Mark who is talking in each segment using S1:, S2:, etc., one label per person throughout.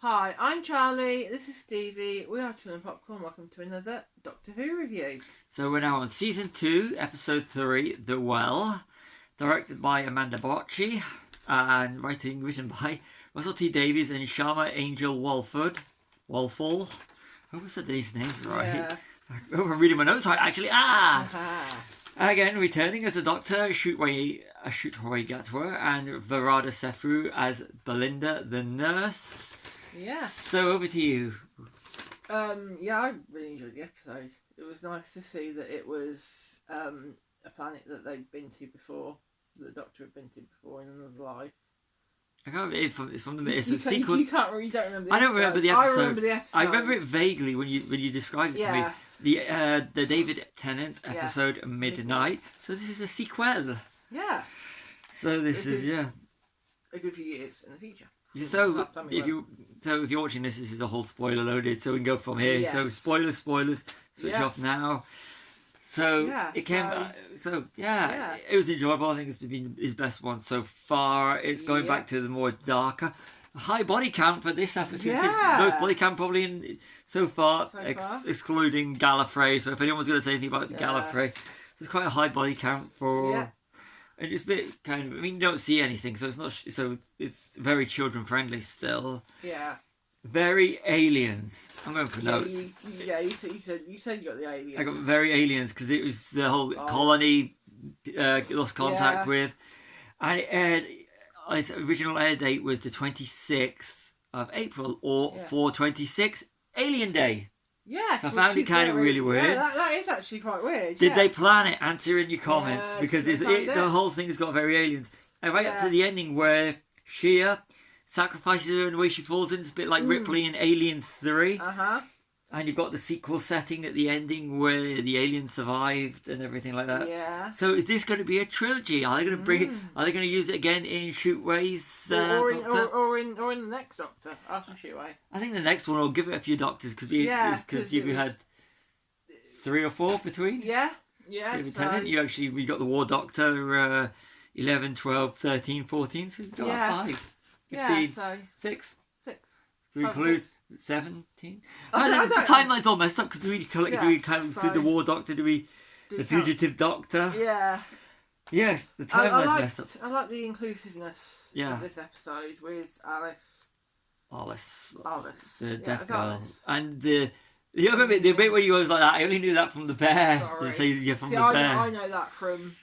S1: Hi, I'm Charlie. This is Stevie. We are Chilling Popcorn. Welcome to another Doctor Who review.
S2: So we're now on season 2, episode 3, The Well, directed by Amanda Bocci, and written by Russell T Davies and Sharma Angel Walford. Walfall. I hope I said these names right.
S1: Yeah.
S2: I hope I'm reading my notes right, actually. Again, returning as the Doctor, Shootway Gatwa, and Varada Sefru as Belinda the nurse.
S1: Yeah.
S2: So over to you.
S1: Yeah, I really enjoyed the episode. It was nice to see that it was a planet that they'd been to before, that the Doctor had been to before in another life.
S2: I can't remember. It's from the. It's
S1: you
S2: a sequel.
S1: You can't. You don't remember.
S2: I don't remember the episode.
S1: I remember the episode.
S2: I remember it vaguely when you described it to me. The David Tennant episode Midnight. So this is a sequel.
S1: Yeah.
S2: So this is
S1: a good few years in the future.
S2: So if you're watching this is a whole spoiler loaded, so we can go from here. Yes. So spoilers, switch off now. So it came. It was enjoyable. I think it's been his best one so far. It's going back to the more darker, high body count for this episode. Most body count probably in so far. Excluding Gallifrey. So if anyone's going to say anything about Gallifrey, there's quite a high body count for. Yeah. And it's a bit kind of. I mean, you don't see anything, so it's not. So it's very children friendly still. Yeah. Very aliens. I'm going for notes.
S1: You said you got the aliens.
S2: I got very aliens because it was the whole colony lost contact with, and it aired. Its original air date was the 26th of April or 4/26 Alien Day.
S1: Yeah,
S2: so I found it kind of really weird.
S1: Yeah, that is actually quite weird.
S2: Did they plan it? Answer in your comments because the whole thing's got very aliens. And right up to the ending where Shia sacrifices her and the way she falls in, it's a bit like Ripley in Aliens 3. And you've got the sequel setting at the ending where the aliens survived and everything like that. Yeah. So is this going to be a trilogy? Are they going to bring it? Are they going to use it again in Shootway's Doctor?
S1: Or in the next Doctor after Shootway?
S2: I think the next one will give it a few Doctors because we had 3 or 4 between.
S1: Yeah.
S2: We got the War Doctor 11, 12, 13, 14. So we've got 5. 15, 6. To include 17? The timeline's all messed up because do we include the War Doctor? Do we the Fugitive Doctor?
S1: Yeah.
S2: Yeah, the timeline's messed up.
S1: I like the inclusiveness of this episode with Alice.
S2: The deaf girl. Alice. And the other bit, the bit where you was like that, I only knew that from the bear.
S1: I know that from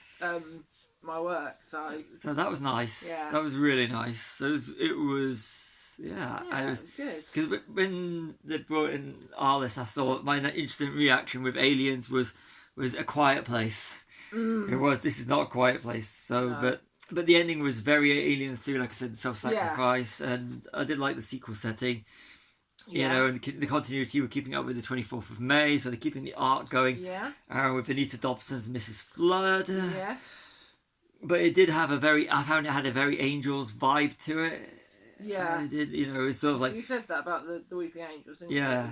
S1: my work, so
S2: that was nice. Yeah. That was really nice. So it was it was good. Because when they brought in Alice, I thought my instant reaction with Aliens was A Quiet Place. It was. This is not A Quiet Place. So, no. but the ending was very Aliens too. Like I said, self-sacrifice, and I did like the sequel setting. You know, and the continuity. We're keeping up with the 24th of May, so they're keeping the arc going. Yeah. With Anita Dobson's Mrs. Flood.
S1: Yes.
S2: But it did have I found it had a very Angels vibe to it.
S1: Yeah.
S2: It did, it's sort of like...
S1: You said that about the Weeping Angels, didn't you?
S2: Yeah.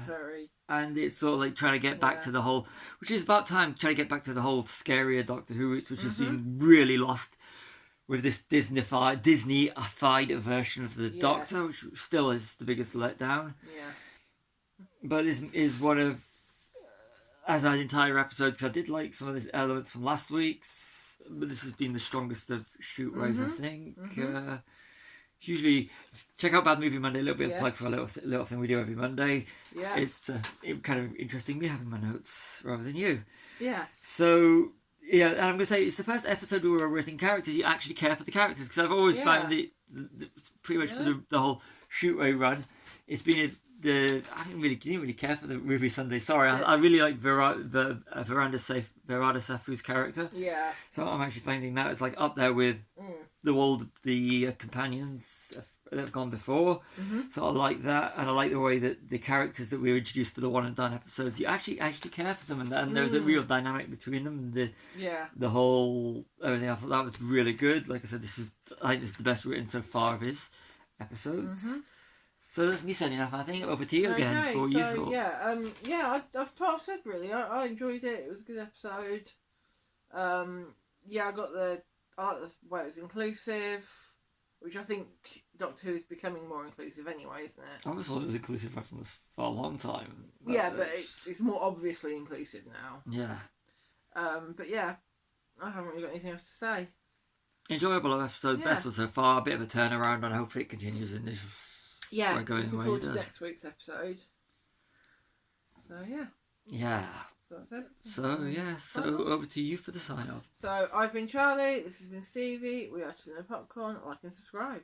S2: And it's sort of like trying to get back to the whole... Which is about time, trying to get back to the whole scarier Doctor Who roots, which has been really lost with this Disney-ified version of the Doctor, which still is the biggest letdown. Yeah. But this is one of... As an entire episode, because I did like some of the elements from last week's, but this has been the strongest of Shootways, I think. Usually, check out Bad Movie Monday, a little bit of plug for a little thing we do every Monday. Yeah. It's kind of interesting me having my notes rather than you. Yeah. So, and I'm going to say it's the first episode where we're written characters. You actually care for the characters because I've always found the pretty much for the whole Shootway run, it's been I didn't really care for the movie Sunday. Sorry, I really like Varada Sefru's character. Yeah. So I'm actually finding that it's like up there with the companions that have gone before. So I like that, and I like the way that the characters that we were introduced for the One and Done episodes, you actually care for them, and there's a real dynamic between them. And the whole everything. I thought that was really good. Like I said, I think this is the best written so far of his episodes. So that's me saying enough. I think over to you again for your thought.
S1: I've said really. I enjoyed it. It was a good episode. I like the way it was inclusive. which I think Doctor Who is becoming more inclusive anyway, isn't it?
S2: I always thought it was inclusive right from this for a long time.
S1: Yeah, but it's more obviously inclusive now.
S2: Yeah.
S1: But yeah, I haven't really got anything else to say.
S2: Enjoyable episode,
S1: Yeah.
S2: best one so far. A bit of a turnaround, and hopefully it continues in this.
S1: Yeah,
S2: We're going
S1: looking
S2: away,
S1: forward to
S2: does.
S1: next week's episode. So yeah,
S2: Yeah.
S1: so that's it.
S2: So over to you for the sign off.
S1: So I've been Charlie. This has been Stevie. We are Chilling Popcorn. Like and subscribe.